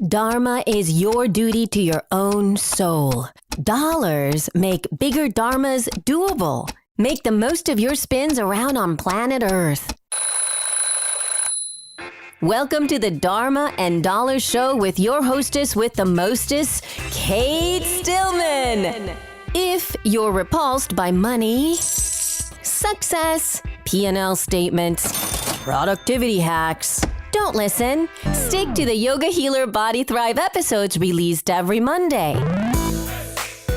Dharma is your duty to your own soul. Dollars make bigger dharmas doable. Make the most of your spins around on planet Earth. Welcome to the Dharma and Dollar Show with your hostess with the mostest, Kate Stillman. If you're repulsed by money, success, P&L statements, productivity hacks, don't listen. Stick to the Yoga Healer Body Thrive episodes released every Monday.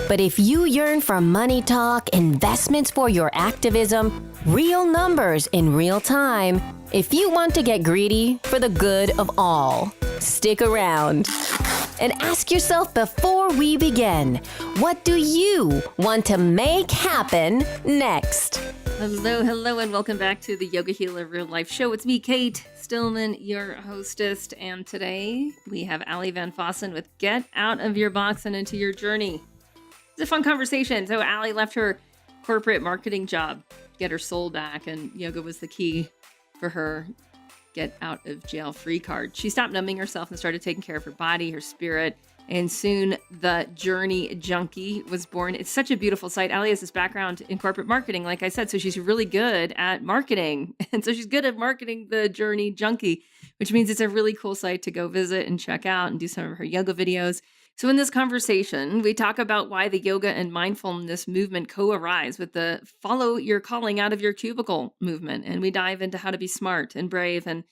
But if you yearn for money talk, investments for your activism, real numbers in real time, if you want to get greedy for the good of all, stick around. And ask yourself before we begin, what do you want to make happen next? Hello, and welcome back to the Yoga Healer Real Life Show. It's me, Kate Stillman, your hostess, and today we have Allie Van Fossen with Get Out of Your Box and Into Your Journey. It's a fun conversation. So Allie left her corporate marketing job to get her soul back, and yoga was the key for her get out of jail free card. She stopped numbing herself and started taking care of her body, her spirit, and soon the Journey Junkie was born. It's such a beautiful site. Allie has this background in corporate marketing, like I said, so she's really good at marketing. And so she's good at marketing the Journey Junkie, which means it's a really cool site to go visit and check out and do some of her yoga videos. So in this conversation, we talk about why the yoga and mindfulness movement co-arise with the follow your calling out of your cubicle movement. And we dive into how to be smart and brave and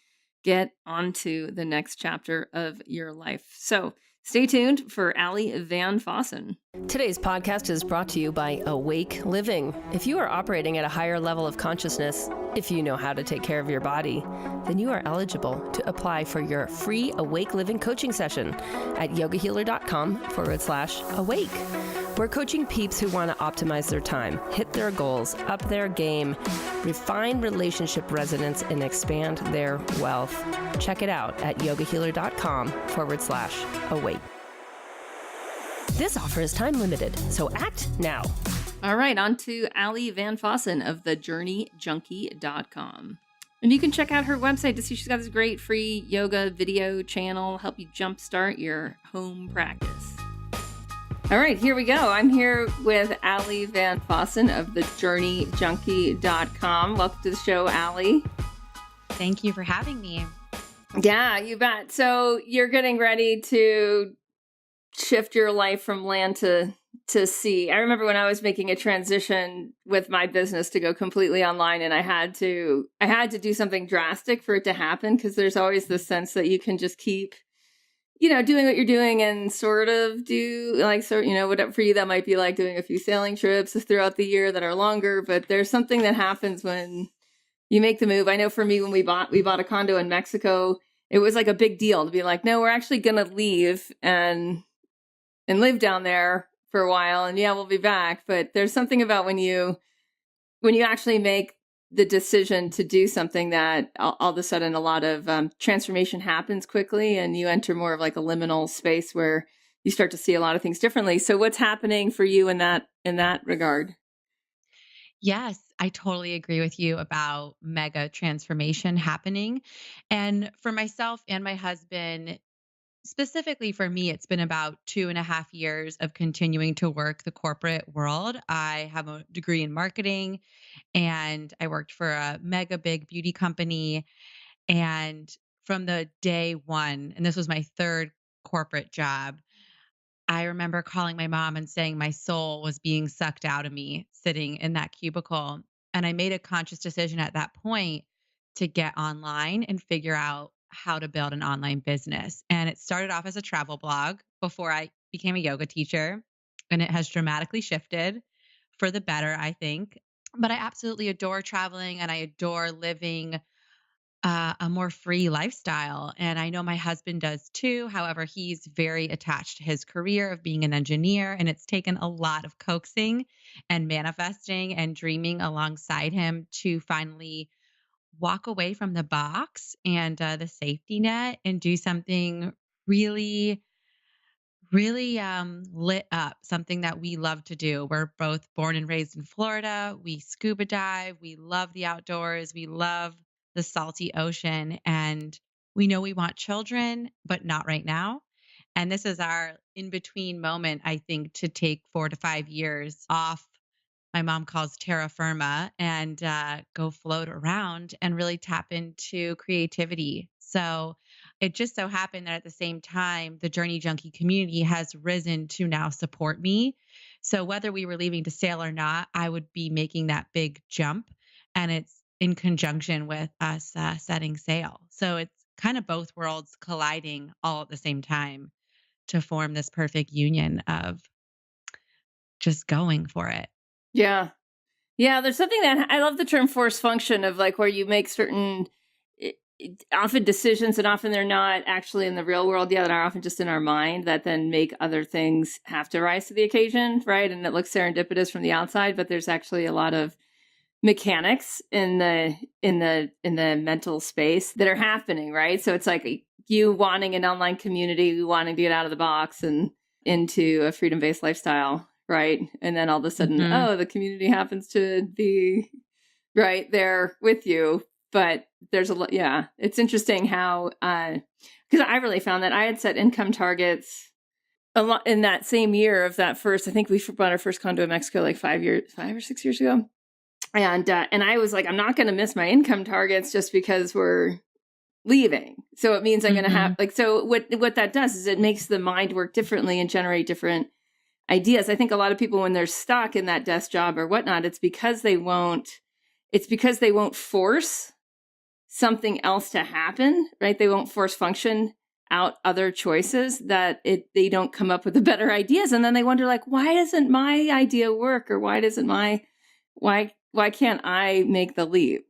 get onto the next chapter of your life. So stay tuned for Allie Van Fossen. Today's podcast is brought to you by Awake Living. If you are operating at a higher level of consciousness, if you know how to take care of your body, then you are eligible to apply for your free Awake Living coaching session at yogahealer.com/awake. We're coaching peeps who want to optimize their time, hit their goals, up their game, refine relationship resonance, and expand their wealth. Check it out at yogahealer.com/awake. This offer is time limited, so act now. All right, on to Allie Van Fossen of thejourneyjunkie.com. And you can check out her website to see she's got this great free yoga video channel, help you jumpstart your home practice. All right, here we go. I'm here with Allie Van Fossen of thejourneyjunkie.com. Welcome to the show, Allie. Thank you for having me. Yeah, you bet. So you're getting ready to shift your life from land to sea. I remember when I was making a transition with my business to go completely online, and I had to do something drastic for it to happen, because there's always this sense that you can just keep, doing what you're doing and sort of do whatever for you that might be like doing a few sailing trips throughout the year that are longer. But there's something that happens when you make the move. I know for me, when we bought a condo in Mexico, it was like a big deal to be like, no, we're actually going to leave and live down there for a while, and yeah, we'll be back. But there's something about when you actually make the decision to do something that all of a sudden a lot of transformation happens quickly, and you enter more of like a liminal space where you start to see a lot of things differently. So what's happening for you in that regard? Yes, I totally agree with you about mega transformation happening. And for myself and my husband, specifically for me, it's been about 2.5 years of continuing to work the corporate world. I have a degree in marketing, and I worked for a mega big beauty company. And from the day one, and this was my third corporate job, I remember calling my mom and saying my soul was being sucked out of me sitting in that cubicle. And I made a conscious decision at that point to get online and figure out how to build an online business. And it started off as a travel blog before I became a yoga teacher. And it has dramatically shifted for the better, I think. But I absolutely adore traveling, and I adore living a more free lifestyle. And I know my husband does too. However, he's very attached to his career of being an engineer, and it's taken a lot of coaxing and manifesting and dreaming alongside him to finally walk away from the box and the safety net and do something really, really lit up, something that we love to do. We're both born and raised in Florida. We scuba dive. We love the outdoors. We love the salty ocean. And we know we want children, but not right now. And this is our in between moment, I think, to take 4 to 5 years off. My mom calls terra firma and go float around and really tap into creativity. So it just so happened that at the same time, the Journey Junkie community has risen to now support me. So whether we were leaving to sail or not, I would be making that big jump. And it's in conjunction with us setting sail. So it's kind of both worlds colliding all at the same time to form this perfect union of just going for it. Yeah. Yeah, there's something that I love the term force function of like where you make certain often decisions and often they're not actually in the real world yet, that are often just in our mind that then make other things have to rise to the occasion, right? And it looks serendipitous from the outside, but there's actually a lot of mechanics in the mental space that are happening, right? So it's like you wanting an online community, you wanting to get out of the box and into a freedom-based lifestyle, right? And then all of a sudden, oh, the community happens to be right there with you. But there's a lot, yeah. It's interesting how, because I really found that I had set income targets a lot in that same year of that first. I think we bought our first condo in Mexico like 5 or 6 years ago, and I was like, I'm not going to miss my income targets just because we're leaving. So it means I'm going to have like, so what that does is it makes the mind work differently and generate different ideas. I think a lot of people, when they're stuck in that desk job or whatnot, it's because they won't force something else to happen, right? They won't force function out other choices that they don't come up with the better ideas. And then they wonder like, why doesn't my idea work? Or why can't I make the leap?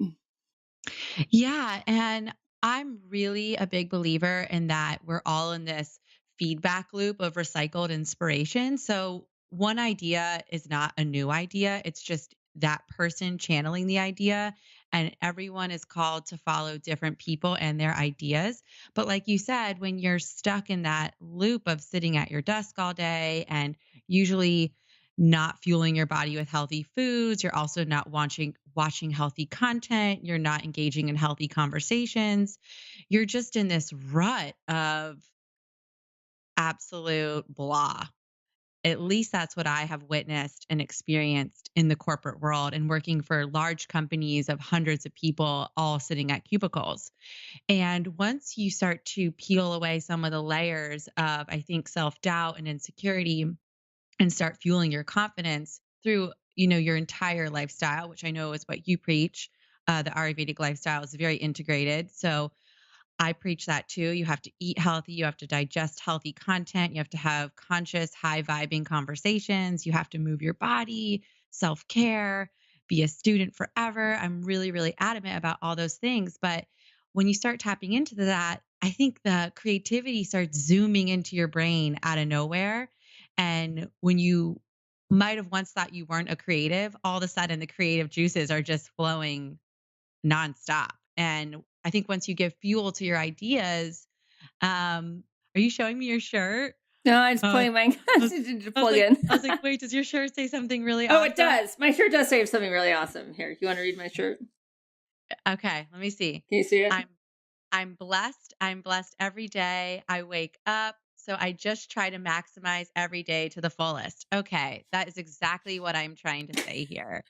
Yeah. And I'm really a big believer in that we're all in this feedback loop of recycled inspiration. So one idea is not a new idea. It's just that person channeling the idea. And everyone is called to follow different people and their ideas. But like you said, when you're stuck in that loop of sitting at your desk all day and usually not fueling your body with healthy foods, you're also not watching healthy content, you're not engaging in healthy conversations. You're just in this rut of absolute blah. At least that's what I have witnessed and experienced in the corporate world and working for large companies of hundreds of people all sitting at cubicles. And once you start to peel away some of the layers of, I think, self-doubt and insecurity and start fueling your confidence through, your entire lifestyle, which I know is what you preach. The Ayurvedic lifestyle is very integrated. So I preach that too. You have to eat healthy. You have to digest healthy content. You have to have conscious, high vibing conversations. You have to move your body, self care, be a student forever. I'm really, really adamant about all those things. But when you start tapping into that, I think the creativity starts zooming into your brain out of nowhere. And when you might have once thought you weren't a creative, all of a sudden the creative juices are just flowing nonstop. And I think once you give fuel to your ideas, are you showing me your shirt? No, I was playing my to plug in. I was like, wait, does your shirt say something really awesome? awesome? Oh, it does. My shirt does say something really awesome. Here, you want to read my shirt? Okay, let me see. Can you see it? I'm blessed. I'm blessed every day. I wake up. So I just try to maximize every day to the fullest. Okay, that is exactly what I'm trying to say here.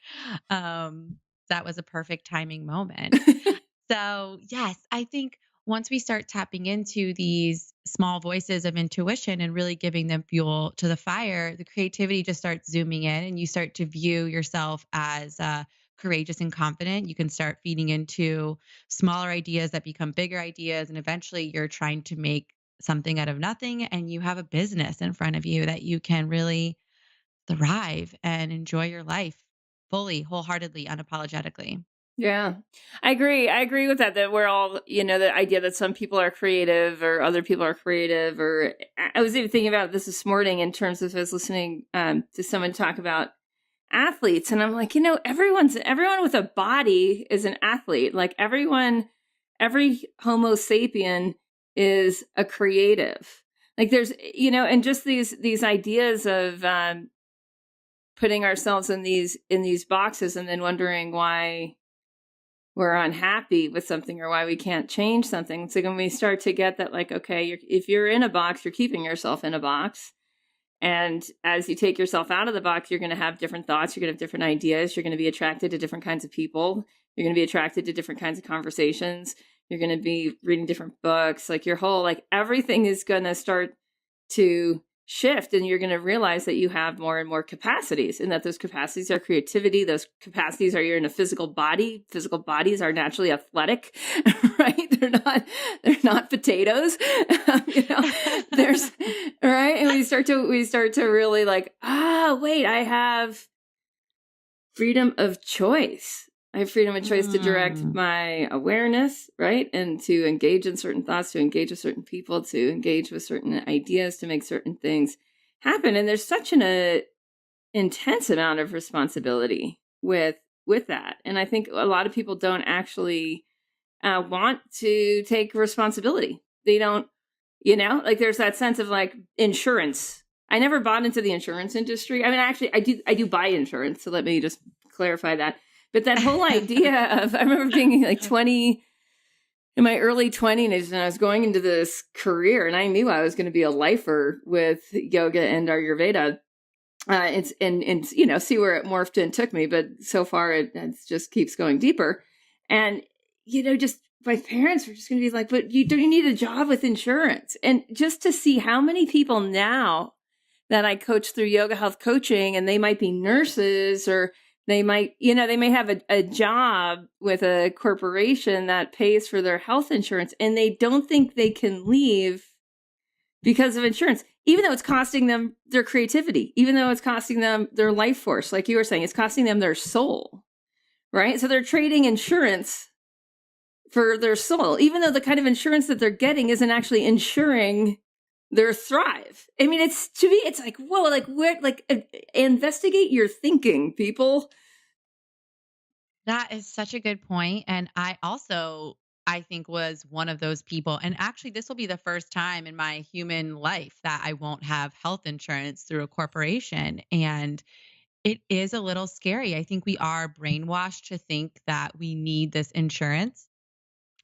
That was a perfect timing moment. So, yes, I think once we start tapping into these small voices of intuition and really giving them fuel to the fire, the creativity just starts zooming in and you start to view yourself as courageous and confident. You can start feeding into smaller ideas that become bigger ideas. And eventually you're trying to make something out of nothing and you have a business in front of you that you can really thrive and enjoy your life fully, wholeheartedly, unapologetically. Yeah, I agree. I agree with that, that we're all, the idea that some people are creative or other people are creative. Or I was even thinking about this morning in terms of, I was listening to someone talk about athletes. And I'm like, everyone with a body is an athlete. Like every Homo sapien is a creative. Like there's, and just these ideas of putting ourselves in these boxes and then wondering why we're unhappy with something or why we can't change something. So when we start to get that, like, okay, if you're in a box, you're keeping yourself in a box. And as you take yourself out of the box, you're going to have different thoughts. You're going to have different ideas. You're going to be attracted to different kinds of people. You're going to be attracted to different kinds of conversations. You're going to be reading different books. Like your whole, like everything is going to start to shift, and you're going to realize that you have more and more capacities, and that those capacities are creativity. Those capacities are, you're in a physical body. Physical bodies are naturally athletic, right? They're not potatoes. There's right. And we start to really like, wait, I have freedom of choice. I have freedom of choice to direct my awareness, right? And to engage in certain thoughts, to engage with certain people, to engage with certain ideas, to make certain things happen. And there's such an intense amount of responsibility with that. And I think a lot of people don't actually want to take responsibility. They don't, like there's that sense of like insurance. I never bought into the insurance industry. I mean, actually, I do buy insurance. So let me just clarify that. But that whole idea of, I remember being like 20, in my early 20s, and I was going into this career, and I knew I was going to be a lifer with yoga and Ayurveda. See where it morphed and took me. But so far, it just keeps going deeper. And, just my parents were just going to be like, but you need a job with insurance. And just to see how many people now that I coach through yoga health coaching, and they might be nurses, or they might, they may have a job with a corporation that pays for their health insurance, and they don't think they can leave because of insurance, even though it's costing them their creativity, even though it's costing them their life force. Like you were saying, it's costing them their soul, right? So they're trading insurance for their soul, even though the kind of insurance that they're getting isn't actually insuring their thrive. I mean, to me, it's like, whoa, like investigate your thinking, people. That is such a good point. And I think was one of those people. And actually, this will be the first time in my human life that I won't have health insurance through a corporation. And it is a little scary. I think we are brainwashed to think that we need this insurance.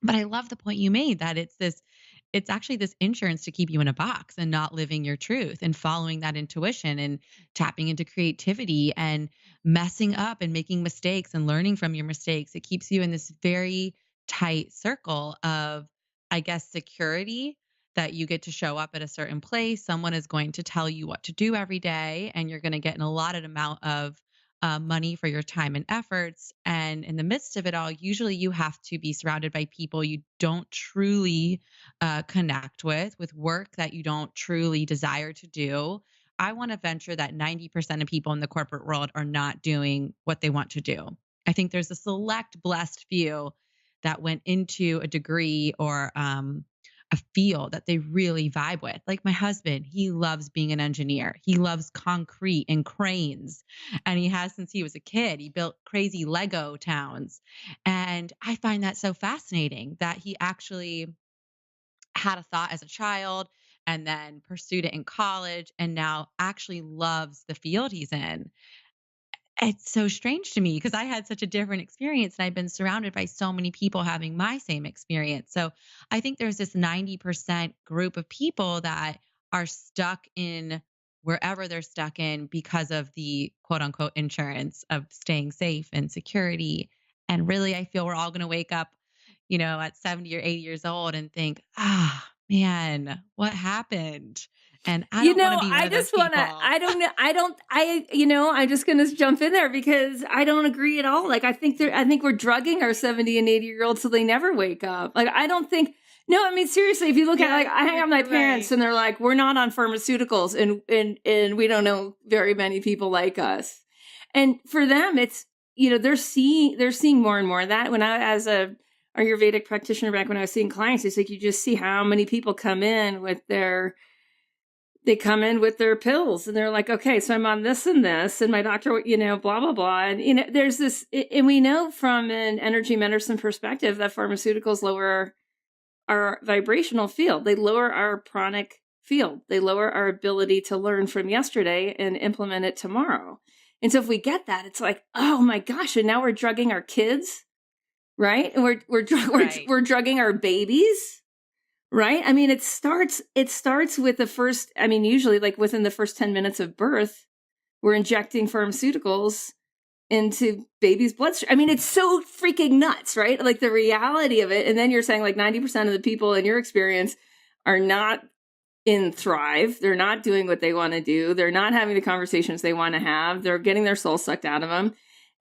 But I love the point you made that it's actually this insurance to keep you in a box and not living your truth and following that intuition and tapping into creativity and messing up and making mistakes and learning from your mistakes. It keeps you in this very tight circle of, I guess, security, that you get to show up at a certain place. Someone is going to tell you what to do every day, and you're going to get an allotted amount of money for your time and efforts. And in the midst of it all, usually you have to be surrounded by people you don't truly connect with work that you don't truly desire to do. I want to venture that 90% of people in the corporate world are not doing what they want to do. I think there's a select blessed few that went into a degree or a field that they really vibe with. Like my husband, he loves being an engineer. He loves concrete and cranes. And he has since he was a kid. He built crazy Lego towns. And I find that so fascinating that he actually had a thought as a child and then pursued it in college and now actually loves the field he's in. It's so strange to me because I had such a different experience and I've been surrounded by so many people having my same experience. So I think there's this 90% group of people that are stuck in wherever they're stuck in because of the quote unquote insurance of staying safe and security. And really, I feel we're all going to wake up, at 70 or 80 years old and think, man, what happened? And I don't want to be one of those people. I'm just going to jump in there because I don't agree at all. Like, I think we're drugging our 70 and 80-year-olds so they never wake up. Like, I don't think, no, I mean, seriously, if you look at, like, I hang out with my parents and they're like, we're not on pharmaceuticals and we don't know very many people like us. And for them, it's, they're seeing more and more of that. When as a Ayurvedic practitioner back when I was seeing clients, it's like, you just see how many people come in with their pills and they're like, okay, so I'm on this and this and my doctor, blah, blah, blah. And, there's this, and we know from an energy medicine perspective that pharmaceuticals lower our vibrational field. They lower our pranic field. They lower our ability to learn from yesterday and implement it tomorrow. And so if we get that, it's like, oh my gosh. And now we're drugging our kids right? And Right. we're drugging our babies, right? I mean, it starts with the first, I mean, usually like within the first 10 minutes of birth, we're injecting pharmaceuticals into baby's bloodstream. I mean, it's so freaking nuts, right? Like the reality of it. And then you're saying like 90% of the people in your experience are not in Thrive. They're not doing what they want to do. They're not having the conversations they want to have. They're getting their soul sucked out of them.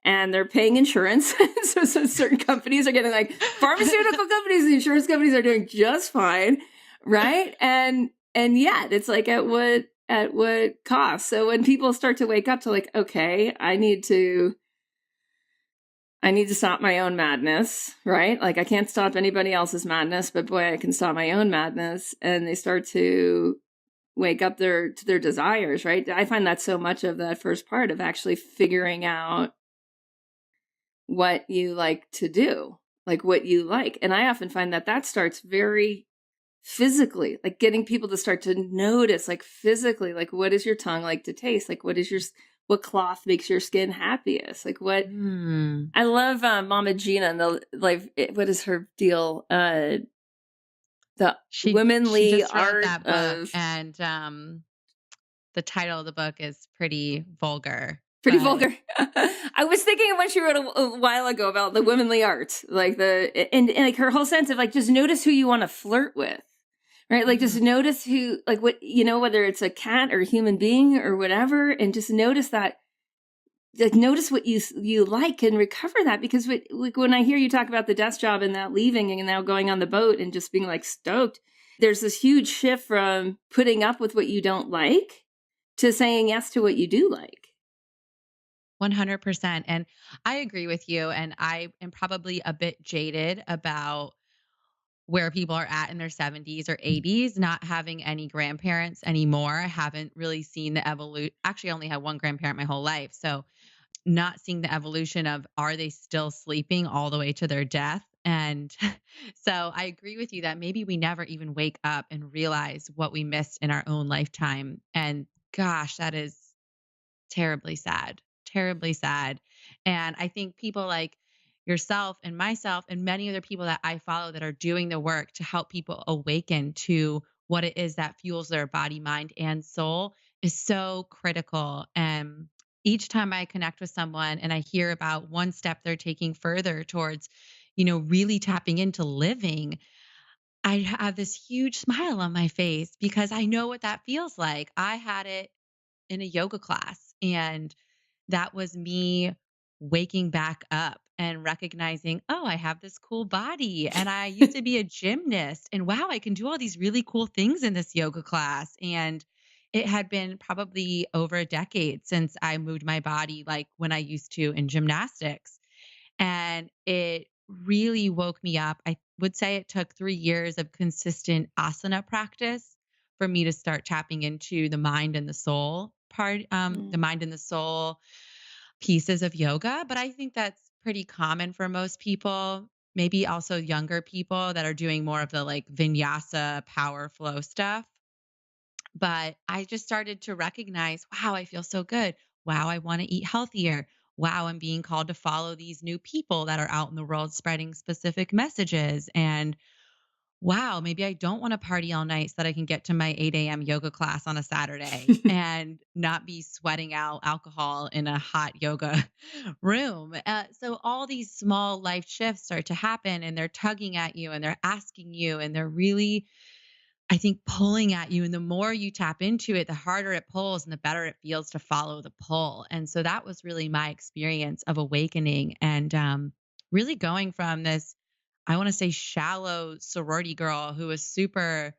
And they're paying insurance. So certain companies are getting like pharmaceutical companies, the insurance companies are doing just fine, right? And yet it's like at what cost? So when people start to wake up to like, okay, I need to stop my own madness, right? Like I can't stop anybody else's madness, but boy, I can stop my own madness. And they start to wake up to their desires, right? I find that so much of that first part of actually figuring out what you like to do, like what you like. And I often find that starts very physically, like getting people to start to notice, like physically, like what does your tongue like to taste? Like what cloth makes your skin happiest? Like what, I love Mama Gina and what is her deal? The She womanly just wrote art that book, of and the title of the book is pretty vulgar. pretty but vulgar. I was thinking of what she wrote a while ago about the womanly art, like and like her whole sense of like, just notice who you want to flirt with, right? Like just notice who, like what, whether it's a cat or a human being or whatever, and just notice that, like notice what you like and recover that. Because like when I hear you talk about the desk job and that leaving and now going on the boat and just being like stoked, there's this huge shift from putting up with what you don't like to saying yes to what you do like. 100%. And I agree with you. And I am probably a bit jaded about where people are at in their 70s or 80s, not having any grandparents anymore. I haven't really seen the evolution. Actually, I only had one grandparent my whole life. So, not seeing the evolution of, are they still sleeping all the way to their death? And so I agree with you that maybe we never even wake up and realize what we missed in our own lifetime. And gosh, that is terribly sad, terribly sad. And I think people like yourself and myself and many other people that I follow that are doing the work to help people awaken to what it is that fuels their body, mind, and soul is so critical. And each time I connect with someone and I hear about one step they're taking further towards, really tapping into living, I have this huge smile on my face because I know what that feels like. I had it in a yoga class, and that was me waking back up and recognizing, oh, I have this cool body. And I used to be a gymnast, and wow, I can do all these really cool things in this yoga class. And it had been probably over a decade since I moved my body like when I used to in gymnastics. And it really woke me up. I would say it took 3 years of consistent asana practice for me to start tapping into the mind and the soul part, the mind and the soul pieces of yoga. But I think that's pretty common for most people. Maybe also younger people that are doing more of the like vinyasa power flow stuff. But I just started to recognize, wow, I feel so good. Wow, I want to eat healthier. Wow, I'm being called to follow these new people that are out in the world spreading specific messages. And wow, maybe I don't want to party all night so that I can get to my 8 a.m. yoga class on a Saturday and not be sweating out alcohol in a hot yoga room. So all these small life shifts start to happen, and they're tugging at you and they're asking you, and they're really, I think, pulling at you. And the more you tap into it, the harder it pulls and the better it feels to follow the pull. And so that was really my experience of awakening and really going from this, I want to say, shallow sorority girl who was super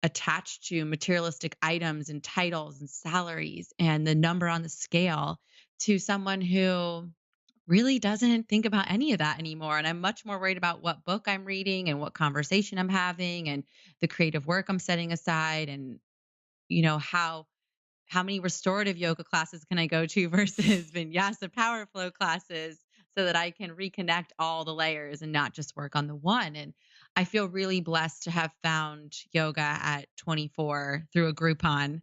attached to materialistic items and titles and salaries and the number on the scale to someone who really doesn't think about any of that anymore. And I'm much more worried about what book I'm reading and what conversation I'm having and the creative work I'm setting aside, and how many restorative yoga classes can I go to versus vinyasa power flow classes, so that I can reconnect all the layers and not just work on the one. And I feel really blessed to have found yoga at 24 through a Groupon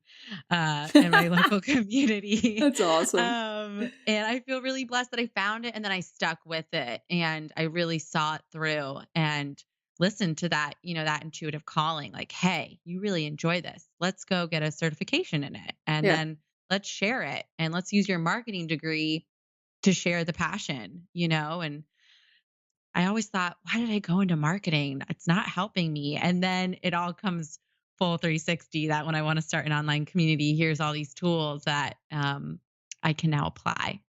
in my local community. That's awesome. And I feel really blessed that I found it and then I stuck with it and I really saw it through and listened to that, that intuitive calling, like, hey, you really enjoy this. Let's go get a certification in it. And Yeah. then let's share it and let's use your marketing degree to share the passion, and I always thought, why did I go into marketing? It's not helping me. And then it all comes full 360 that when I want to start an online community, here's all these tools that I can now apply.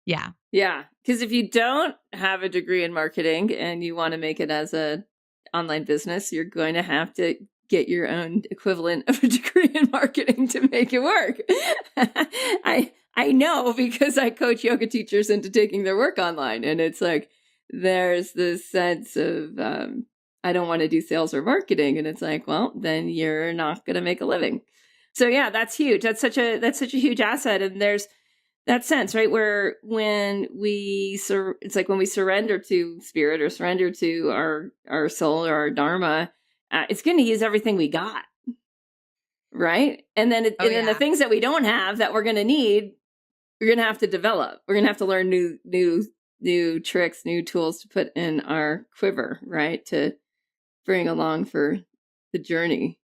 Yeah. Yeah. Because if you don't have a degree in marketing and you want to make it as a online business, you're going to have to get your own equivalent of a degree in marketing to make it work. I know because I coach yoga teachers into taking their work online. And it's like, there's this sense of, I don't want to do sales or marketing. And it's like, well, then you're not going to make a living. So yeah, that's huge. That's such a huge asset. And there's that sense, right? Where when it's like when we surrender to spirit or surrender to our soul or our dharma, it's going to use everything we got. Right. And then, then the things that we don't have that we're going to need, we're going to have to develop. We're going to have to learn new tricks, new tools to put in our quiver, right? To bring along for the journey.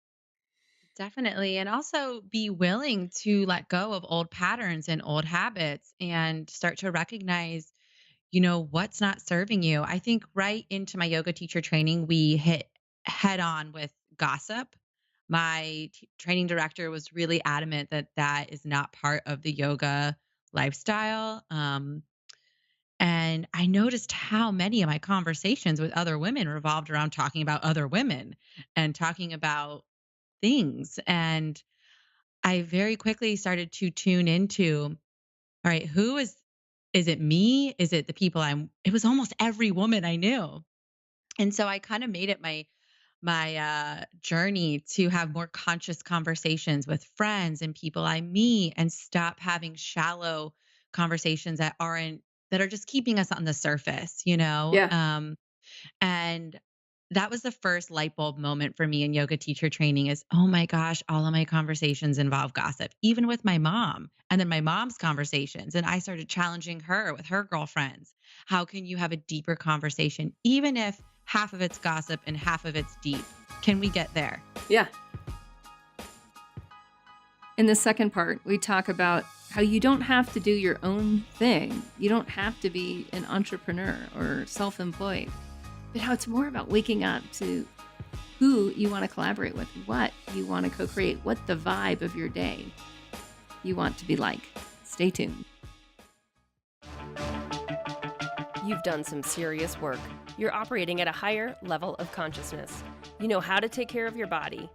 Definitely. And also be willing to let go of old patterns and old habits and start to recognize, what's not serving you. I think right into my yoga teacher training, we hit head on with gossip. My training director was really adamant that that is not part of the yoga lifestyle. And I noticed how many of my conversations with other women revolved around talking about other women and talking about things. And I very quickly started to tune into, all right, is it me? Is it the people it was almost every woman I knew. And so I kind of made it my journey to have more conscious conversations with friends and people I meet and stop having shallow conversations that are just keeping us on the surface, Yeah. And that was the first light bulb moment for me in yoga teacher training is, oh my gosh, all of my conversations involve gossip, even with my mom and then my mom's conversations. And I started challenging her with her girlfriends. How can you have a deeper conversation, even if half of it's gossip and half of it's deep? Can we get there? Yeah. In the second part, we talk about how you don't have to do your own thing. You don't have to be an entrepreneur or self-employed, but how it's more about waking up to who you want to collaborate with, what you want to co-create, what the vibe of your day you want to be like. Stay tuned. You've done some serious work. You're operating at a higher level of consciousness. You know how to take care of your body.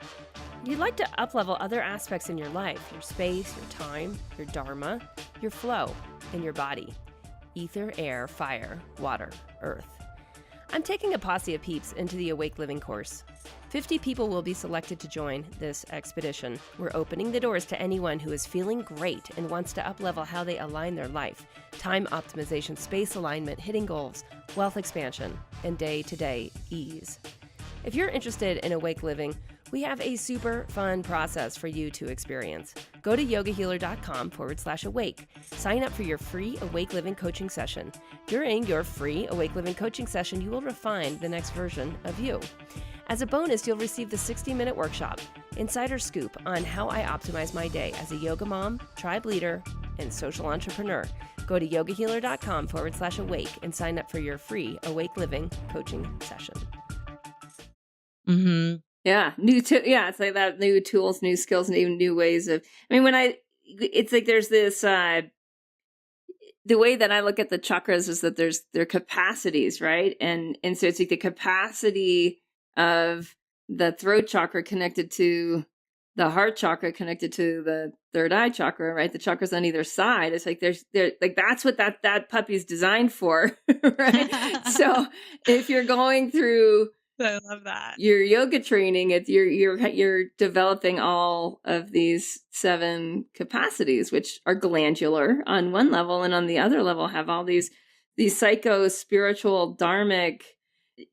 You'd like to uplevel other aspects in your life, your space, your time, your dharma, your flow, and your body. Ether, air, fire, water, earth. I'm taking a posse of peeps into the Awake Living course. 50 people will be selected to join this expedition. We're opening the doors to anyone who is feeling great and wants to uplevel how they align their life. Time optimization, space alignment, hitting goals, wealth expansion, and day-to-day ease. If you're interested in Awake Living, we have a super fun process for you to experience. Go to yogahealer.com/awake. Sign up for your free Awake Living coaching session. During your free Awake Living coaching session, you will refine the next version of you. As a bonus, you'll receive the 60-minute workshop, Insider Scoop on how I optimize my day as a yoga mom, tribe leader, and social entrepreneur. Go to yogahealer.com/awake and sign up for your free Awake Living coaching session. Mm-hmm. Yeah. It's like that, new tools, new skills, and even new ways of, it's like there's this, the way that I look at the chakras is that there are capacities, right? And so it's like the capacity of the throat chakra connected to the heart chakra connected to the third eye chakra, right? The chakras on either side. It's like that's what that puppy's designed for, right? So if you're going through, I love that. Your yoga training, you're developing all of these 7 capacities, which are glandular on one level, and on the other level have all these psycho spiritual dharmic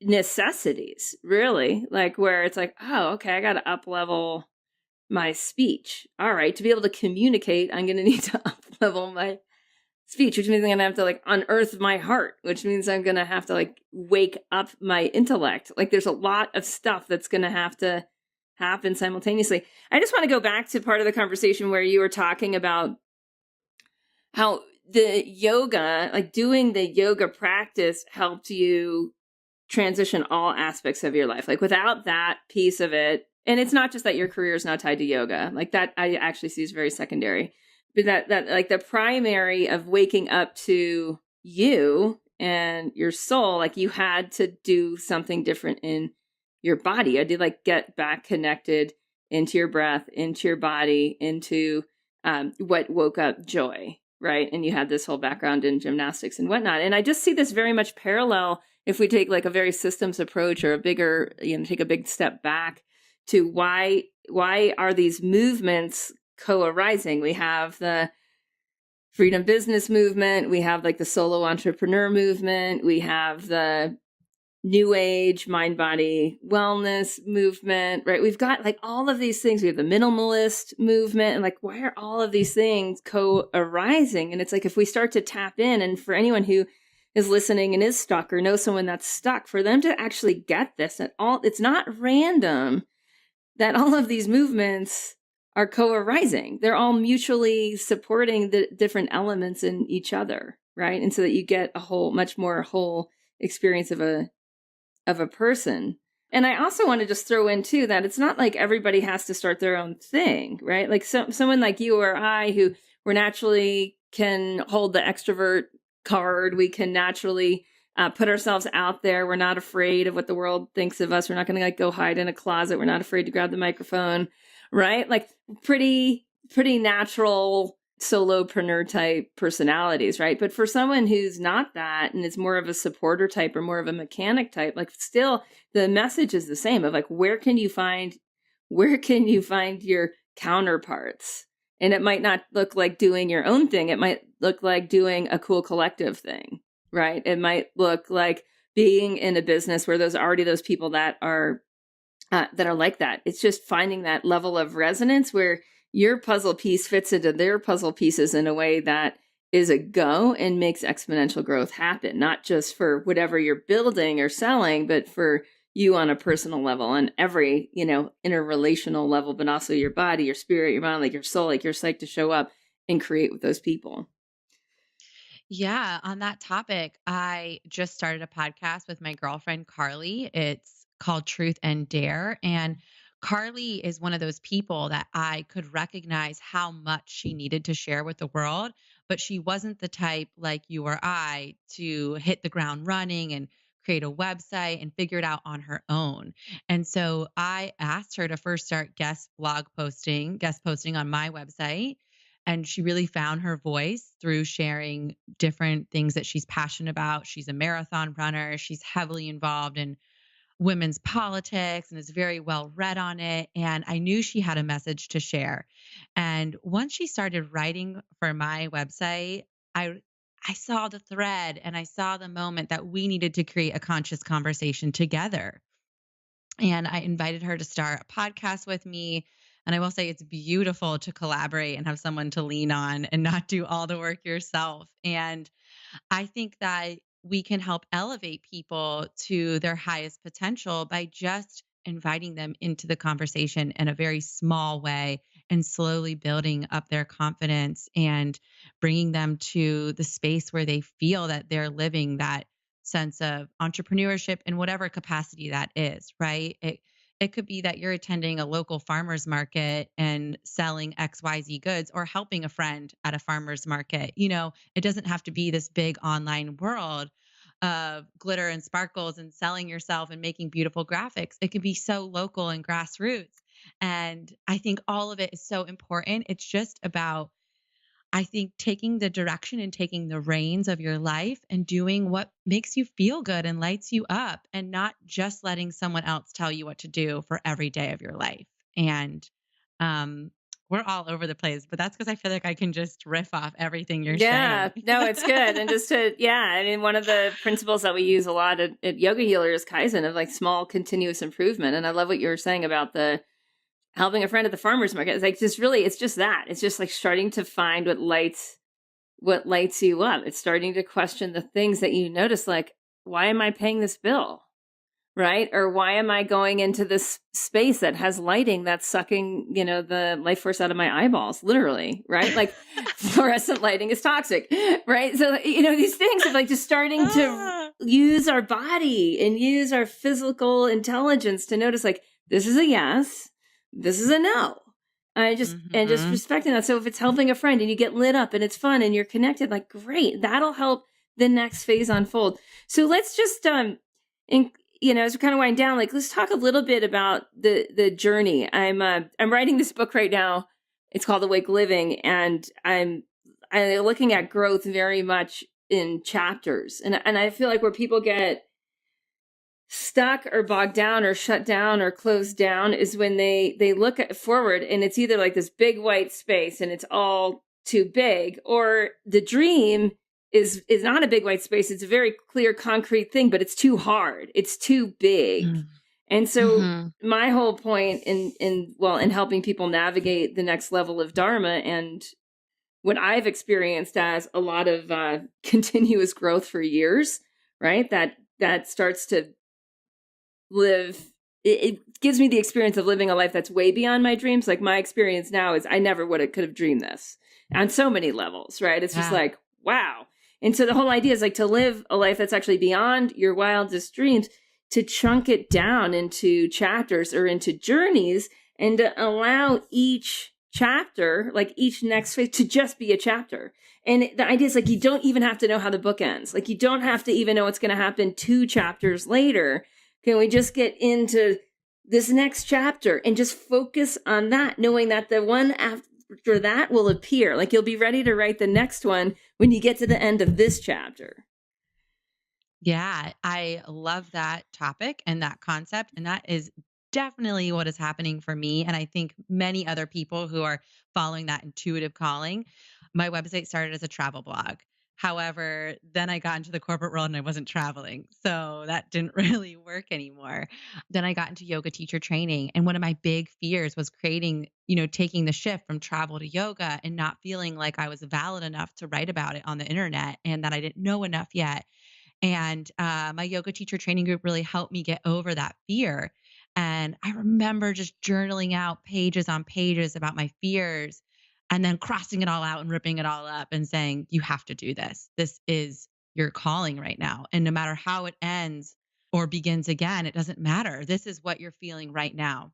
necessities, really, like where it's like, oh, okay, I got to up level my speech. All right, to be able to communicate, I'm going to need to up level my speech, which means I'm going to have to like unearth my heart, which means I'm going to have to like wake up my intellect. Like there's a lot of stuff that's going to have to happen simultaneously. I just want to go back to part of the conversation where you were talking about how the yoga, like doing the yoga practice, helped you transition all aspects of your life. Like without that piece of it, and it's not just that your career is now tied to yoga, like that I actually see is very secondary, but that like the primary of waking up to you and your soul, like you had to do something different in your body. You had to like get back connected into your breath, into your body, into what woke up joy, right? And you had this whole background in gymnastics and whatnot. And I just see this very much parallel if we take like a very systems approach or a bigger, take a big step back to why are these movements co-arising? We have the freedom business movement. We have like the solo entrepreneur movement. We have the new age mind body wellness movement, right? We've got like all of these things. We have the minimalist movement, and like, why are all of these things co-arising? And it's like, if we start to tap in, and for anyone who is listening and is stuck or knows someone that's stuck, for them to actually get this at all, it's not random that all of these movements are co-arising. They're all mutually supporting the different elements in each other, right? And so that you get a whole, much more whole experience of a person. And I also want to just throw in too that it's not like everybody has to start their own thing, right? Like someone like you or I who we're naturally can hold the extrovert card. We can naturally put ourselves out there. We're not afraid of what the world thinks of us. We're not going to like go hide in a closet. We're not afraid to grab the microphone, right? Like pretty natural solopreneur type personalities, right? But for someone who's not that and is more of a supporter type or more of a mechanic type, like still the message is the same of like, where can you find your counterparts? And it might not look like doing your own thing. It might look like doing a cool collective thing, right? It might look like being in a business where there's already those people that are like that. It's just finding that level of resonance where your puzzle piece fits into their puzzle pieces in a way that is a go and makes exponential growth happen, not just for whatever you're building or selling, but for you on a personal level, on every, interrelational level, but also your body, your spirit, your mind, like your soul, like your psyche to show up and create with those people. Yeah, on that topic, I just started a podcast with my girlfriend, Carly. It's called Truth and Dare. And Carly is one of those people that I could recognize how much she needed to share with the world, but she wasn't the type like you or I to hit the ground running and create a website and figure it out on her own. And so I asked her to first start guest posting on my website. And she really found her voice through sharing different things that she's passionate about. She's a marathon runner. She's heavily involved in women's politics and is very well read on it. And I knew she had a message to share. And once she started writing for my website, I saw the thread and I saw the moment that we needed to create a conscious conversation together. And I invited her to start a podcast with me. And I will say it's beautiful to collaborate and have someone to lean on and not do all the work yourself. And I think that we can help elevate people to their highest potential by just inviting them into the conversation in a very small way and slowly building up their confidence and bringing them to the space where they feel that they're living that sense of entrepreneurship in whatever capacity that is, right? It could be that you're attending a local farmer's market and selling XYZ goods or helping a friend at a farmer's market. It doesn't have to be this big online world of glitter and sparkles and selling yourself and making beautiful graphics. It can be so local and grassroots. And I think all of it is so important. It's just about, I think, taking the direction and taking the reins of your life and doing what makes you feel good and lights you up, and not just letting someone else tell you what to do for every day of your life. And we're all over the place, but that's because I feel like I can just riff off everything you're Yeah, saying. no, it's good. And just to, yeah, I mean, one of the principles that we use a lot at Yoga Healer is Kaizen, of like small continuous improvement. And I love what you were saying about the helping a friend at the farmer's market. It's like just really, it's just that. It's just like starting to find what lights you up. It's starting to question the things that you notice, like, why am I paying this bill? Right? Or why am I going into this space that has lighting that's sucking, the life force out of my eyeballs, literally, right? Like fluorescent lighting is toxic, right? So, these things of like just starting to Ah. use our body and use our physical intelligence to notice like, this is a yes, this is a no. And just Mhm. respecting that. So if it's helping a friend and you get lit up and it's fun and you're connected, like great, that'll help the next phase unfold. So let's just, as we kind of wind down, like let's talk a little bit about the journey. I'm writing this book right now. It's called Awake Living, and I'm looking at growth very much in chapters, and I feel like where people get stuck or bogged down or shut down or closed down is when they look forward and it's either like this big white space and it's all too big, or the dream is not a big white space. It's a very clear concrete thing, but it's too hard, it's too big. Mm. And so Mhm. my whole point in helping people navigate the next level of dharma, and what I've experienced as a lot of continuous growth for years, right, that starts to live, it gives me the experience of living a life that's way beyond my dreams. Like my experience now is I never could have dreamed this on so many levels, right? It's just Yeah. like, wow. And so the whole idea is like to live a life that's actually beyond your wildest dreams, to chunk it down into chapters or into journeys, and to allow each chapter, like each next phase, to just be a chapter. And the idea is like, you don't even have to know how the book ends. Like you don't have to even know what's going to happen 2 chapters later. Can we just get into this next chapter and just focus on that, knowing that the one after that will appear? Like you'll be ready to write the next one when you get to the end of this chapter. Yeah, I love that topic and that concept. And that is definitely what is happening for me. And I think many other people who are following that intuitive calling. My website started as a travel blog. However, then I got into the corporate world and I wasn't traveling. So that didn't really work anymore. Then I got into yoga teacher training. And one of my big fears was taking the shift from travel to yoga and not feeling like I was valid enough to write about it on the internet and that I didn't know enough yet. And my yoga teacher training group really helped me get over that fear. And I remember just journaling out pages on pages about my fears and then crossing it all out and ripping it all up and saying, you have to do this. This is your calling right now. And no matter how it ends or begins again, it doesn't matter. This is what you're feeling right now.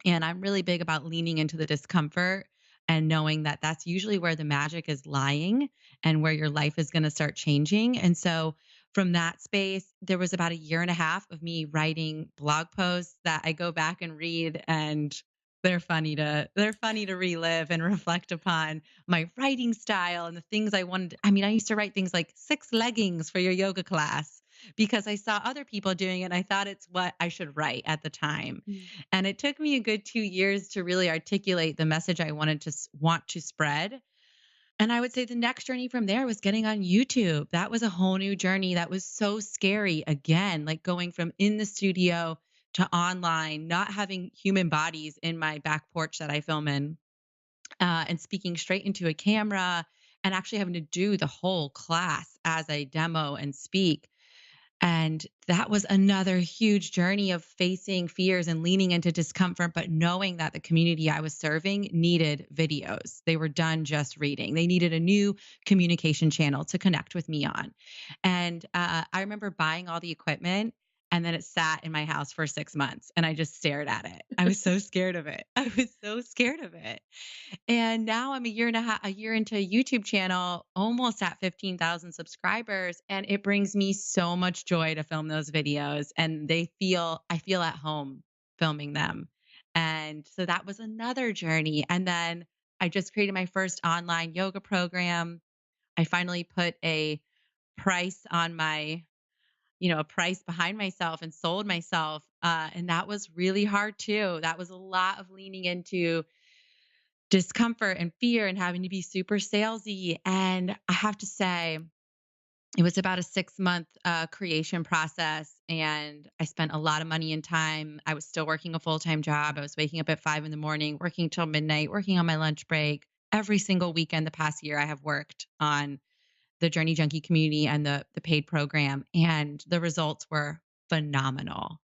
And I'm really big about leaning into the discomfort and knowing that that's usually where the magic is lying and where your life is going to start changing. And so from that space, there was about a year and a half of me writing blog posts that I go back and read, and they're funny to relive and reflect upon my writing style and the things I wanted. I mean, I used to write things like 6 leggings for your yoga class because I saw other people doing it and I thought it's what I should write at the time. And it took me a good 2 years to really articulate the message I wanted to want to spread. And I would say the next journey from there was getting on YouTube. That was a whole new journey that was so scary. Again, like going from in the studio to online, not having human bodies in my back porch that I film in, and speaking straight into a camera and actually having to do the whole class as a demo and speak. And that was another huge journey of facing fears and leaning into discomfort, but knowing that the community I was serving needed videos. They were done just reading. They needed a new communication channel to connect with me on. And I remember buying all the equipment and then it sat in my house for 6 months and I just stared at it. I was so scared of it. I was so scared of it. And now I'm a year into a YouTube channel, almost at 15,000 subscribers. And it brings me so much joy to film those videos. And I feel at home filming them. And so that was another journey. And then I just created my first online yoga program. I finally put a price on a price behind myself and sold myself. And that was really hard too. That was a lot of leaning into discomfort and fear and having to be super salesy. And I have to say, it was about a 6-month creation process. And I spent a lot of money and time. I was still working a full-time job. I was waking up at 5 in the morning, working till midnight, working on my lunch break. Every single weekend the past year, I have worked on the Journey Junkie community and the paid program. And the results were phenomenal.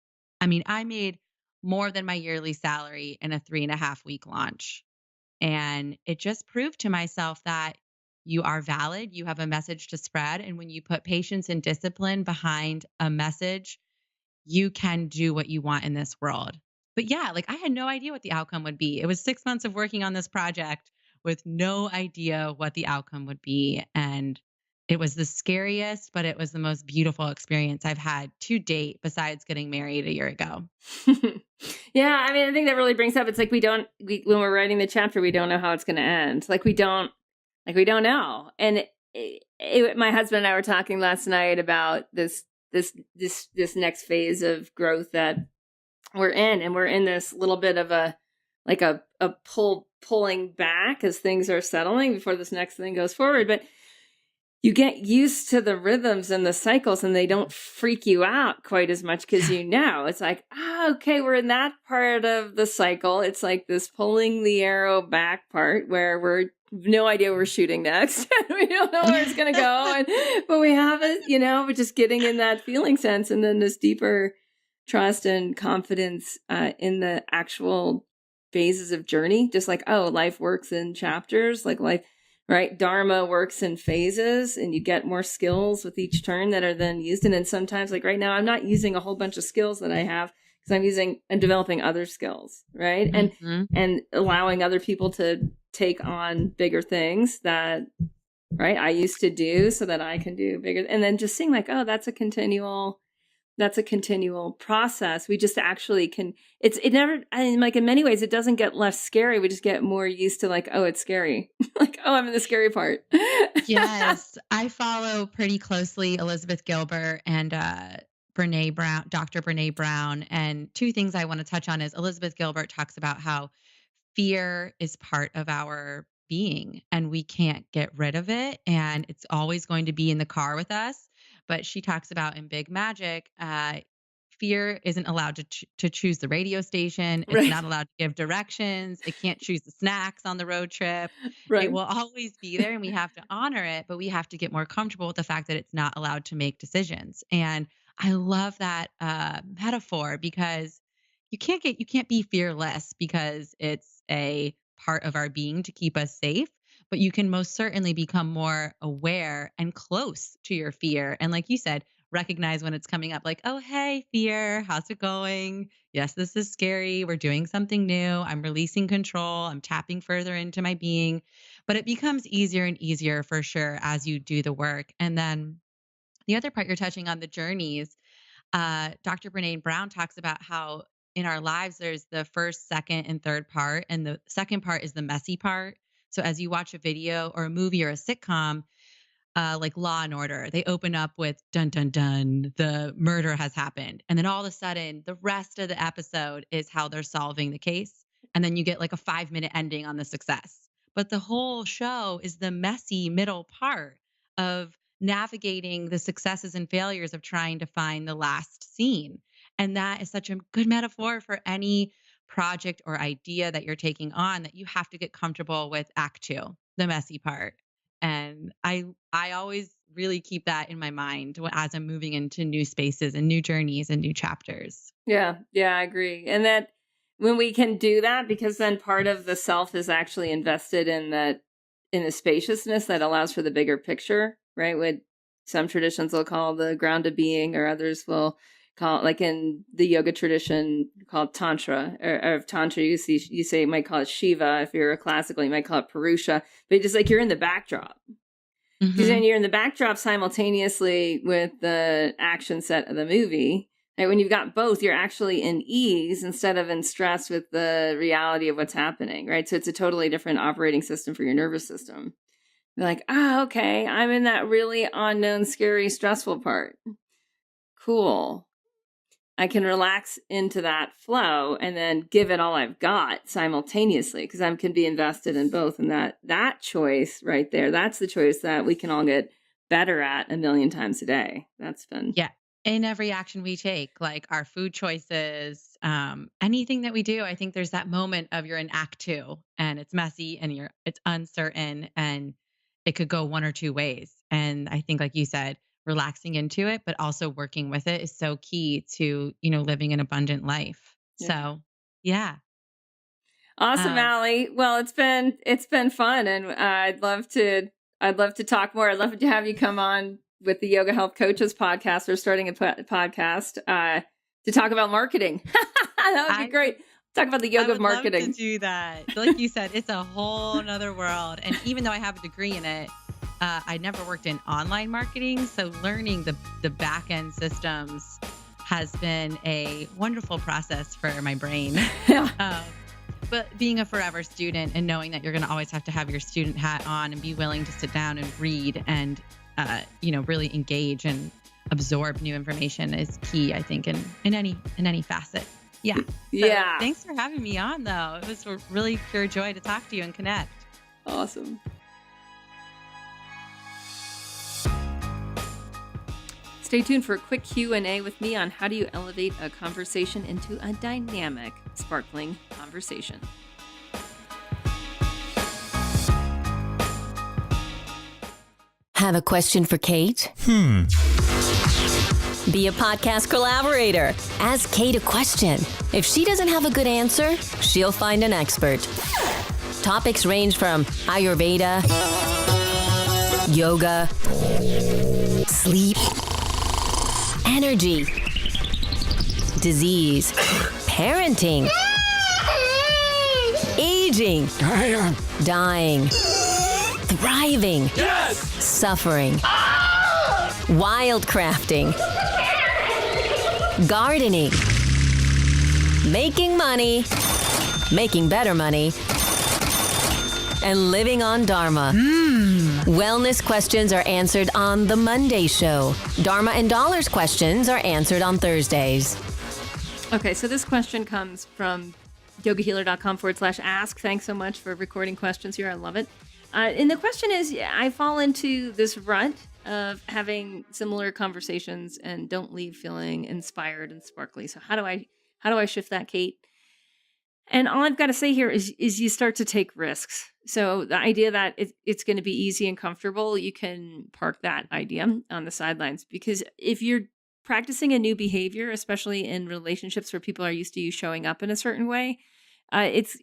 I mean, I made more than my yearly salary in a 3.5 week launch. And it just proved to myself that you are valid, you have a message to spread. And when you put patience and discipline behind a message, you can do what you want in this world. But yeah, like I had no idea what the outcome would be. It was 6 months of working on this project with no idea what the outcome would be. And it was the scariest, but it was the most beautiful experience I've had to date, besides getting married a year ago. Yeah, I mean, I think that really brings up, it's like when we're writing the chapter, we don't know how it's going to end. We don't know. And my husband and I were talking last night about this next phase of growth that we're in, and we're in this little bit of a pulling back as things are settling before this next thing goes forward. But you get used to the rhythms and the cycles, and they don't freak you out quite as much because it's like, okay, we're in that part of the cycle. It's like this pulling the arrow back part where we're no idea where we're shooting next. We don't know where it's going to go. But we have it, we're just getting in that feeling sense. And then this deeper trust and confidence in the actual phases of journey. Just like, life works in chapters, like life. Right. Dharma works in phases, and you get more skills with each turn that are then used. And then sometimes, like right now, I'm not using a whole bunch of skills that I have because I'm developing other skills. Right. And allowing other people to take on bigger things that, I used to do so that I can do bigger. And then just seeing like, that's a continual process. We just actually can, it never, in many ways, it doesn't get less scary. We just get more used to like, it's scary. Like, I'm in the scary part. Yes. I follow pretty closely Elizabeth Gilbert and Brene Brown, Dr. Brene Brown. And two things I want to touch on is Elizabeth Gilbert talks about how fear is part of our being and we can't get rid of it. And it's always going to be in the car with us. But she talks about in Big Magic, fear isn't allowed to choose the radio station. It's not allowed to give directions. It can't choose the snacks on the road trip. Right. It will always be there, and we have to honor it, but we have to get more comfortable with the fact that it's not allowed to make decisions. And I love that metaphor, because you can't be fearless, because it's a part of our being to keep us safe. But you can most certainly become more aware and close to your fear. And like you said, recognize when it's coming up, like, oh, hey, fear, how's it going? Yes, this is scary. We're doing something new. I'm releasing control. I'm tapping further into my being. But it becomes easier and easier for sure as you do the work. And then the other part you're touching on, the journeys, Dr. Brene Brown talks about how in our lives, there's the first, second, and third part. And the second part is the messy part. So as you watch a video or a movie or a sitcom, like Law and Order, they open up with dun, dun, dun, the murder has happened. And then all of a sudden, the rest of the episode is how they're solving the case. And then you get like a 5-minute ending on the success. But the whole show is the messy middle part of navigating the successes and failures of trying to find the last scene. And that is such a good metaphor for any project or idea that you're taking on, that you have to get comfortable with act 2, the messy part. And I always really keep that in my mind as I'm moving into new spaces and new journeys and new chapters. Yeah, I agree. And that when we can do that, because then part of the self is actually invested in the spaciousness that allows for the bigger picture, right? What some traditions will call the grounded being, or others will call, like in the yoga tradition called Tantra, or Tantra, you say, you might call it Shiva. If you're a classical, you might call it Purusha, but just like you're in the backdrop. Because then you're in the backdrop simultaneously with the action set of the movie. Right? When you've got both, you're actually in ease instead of in stress with the reality of what's happening, right? So it's a totally different operating system for your nervous system. You're like, okay, I'm in that really unknown, scary, stressful part. Cool. I can relax into that flow and then give it all I've got simultaneously, because I can be invested in both. And that choice right there, that's the choice that we can all get better at a million times a day. That's fun. Yeah. In every action we take, like our food choices, anything that we do, I think there's that moment of you're in act 2 and it's messy and it's uncertain and it could go one or two ways. And I think, like you said, relaxing into it, but also working with it is so key to, living an abundant life. Yeah. So yeah. Awesome, Allie. Well, it's been fun, and I'd love to talk more. I'd love to have you come on with the Yoga Health Coaches podcast. We're starting a podcast to talk about marketing. That would be great. Talk about the yoga of marketing. I would love to do that. Like you said, it's a whole nother world. And even though I have a degree in it, I never worked in online marketing. So learning the back end systems has been a wonderful process for my brain. Yeah. But being a forever student and knowing that you're going to always have to have your student hat on and be willing to sit down and read and, really engage and absorb new information is key, I think, in any facet. Yeah. So yeah. Thanks for having me on, though. It was a really pure joy to talk to you and connect. Awesome. Stay tuned for a quick Q&A with me on how do you elevate a conversation into a dynamic, sparkling conversation. Have a question for Kate? Be a podcast collaborator. Ask Kate a question. If she doesn't have a good answer, she'll find an expert. Topics range from Ayurveda, yoga, sleep, energy, disease, parenting, aging, dying, thriving, suffering, wildcrafting, gardening, making money, making better money, and living on Dharma. Wellness questions are answered on The Monday Show. Dharma and Dollars questions are answered on Thursdays. Okay, so this question comes from yogahealer.com/ask. Thanks so much for recording questions here. I love it. And the question is, I fall into this rut of having similar conversations and don't leave feeling inspired and sparkly. So how do I shift that, Kate? And all I've got to say here is you start to take risks. So the idea that it's going to be easy and comfortable, you can park that idea on the sidelines, because if you're practicing a new behavior, especially in relationships where people are used to you showing up in a certain way, it's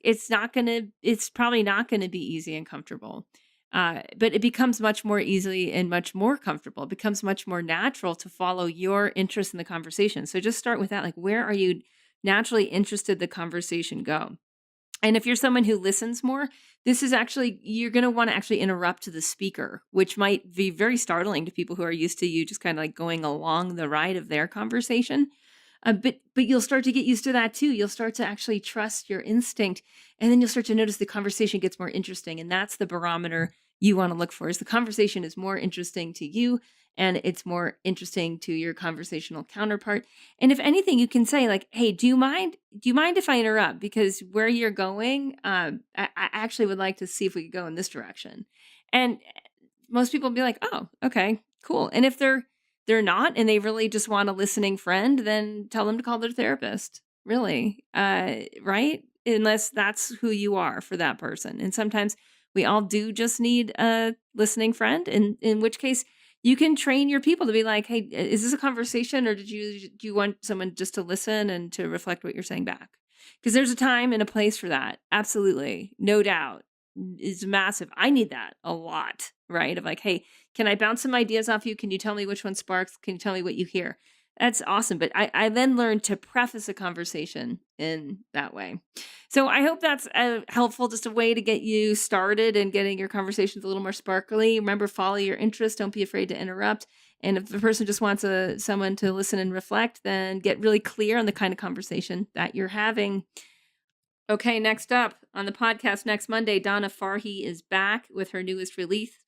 probably not going to be easy and comfortable. But it becomes much more easily and much more comfortable. It becomes much more natural to follow your interest in the conversation. So just start with that. Like, where are you naturally interested the conversation go? And if you're someone who listens more, this is actually, you're going to want to actually interrupt the speaker, which might be very startling to people who are used to you just kind of like going along the ride of their conversation. But you'll start to get used to that too. You'll start to actually trust your instinct, and then you'll start to notice the conversation gets more interesting. And that's the barometer you want to look for, is the conversation is more interesting to you and it's more interesting to your conversational counterpart. And if anything, you can say like, hey, do you mind if I interrupt? Because where you're going, I actually would like to see if we could go in this direction. And most people will be like, oh, okay, cool. And if they're not, and they really just want a listening friend, then tell them to call their therapist, really, right? Unless that's who you are for that person. And sometimes we all do just need a listening friend, in which case you can train your people to be like, hey, is this a conversation, or do you want someone just to listen and to reflect what you're saying back? Because there's a time and a place for that. Absolutely. No doubt. Is massive. I need that a lot, right? Of like, hey, can I bounce some ideas off you? Can you tell me which one sparks? Can you tell me what you hear? That's awesome. But I then learned to preface a conversation in that way. So I hope that's helpful, just a way to get you started and getting your conversations a little more sparkly. Remember, follow your interests. Don't be afraid to interrupt. And if the person just wants someone to listen and reflect, then get really clear on the kind of conversation that you're having. Okay, next up on the podcast next Monday, Donna Farhi is back with her newest release,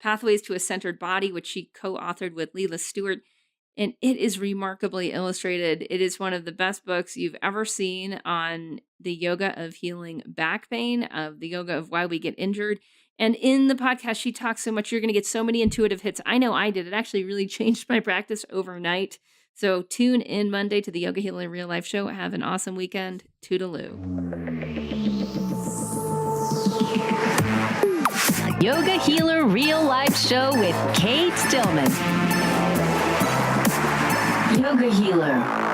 Pathways to a Centered Body, which she co-authored with Leela Stewart. And it is remarkably illustrated. It is one of the best books you've ever seen on the yoga of healing back pain, of the yoga of why we get injured. And in the podcast, she talks so much, you're going to get so many intuitive hits. I know I did. It actually really changed my practice overnight. So tune in Monday to the Yoga Healer Real Life Show. Have an awesome weekend. Toodaloo. Yoga Healer Real Life Show with Kate Stillman. Yoga Healer.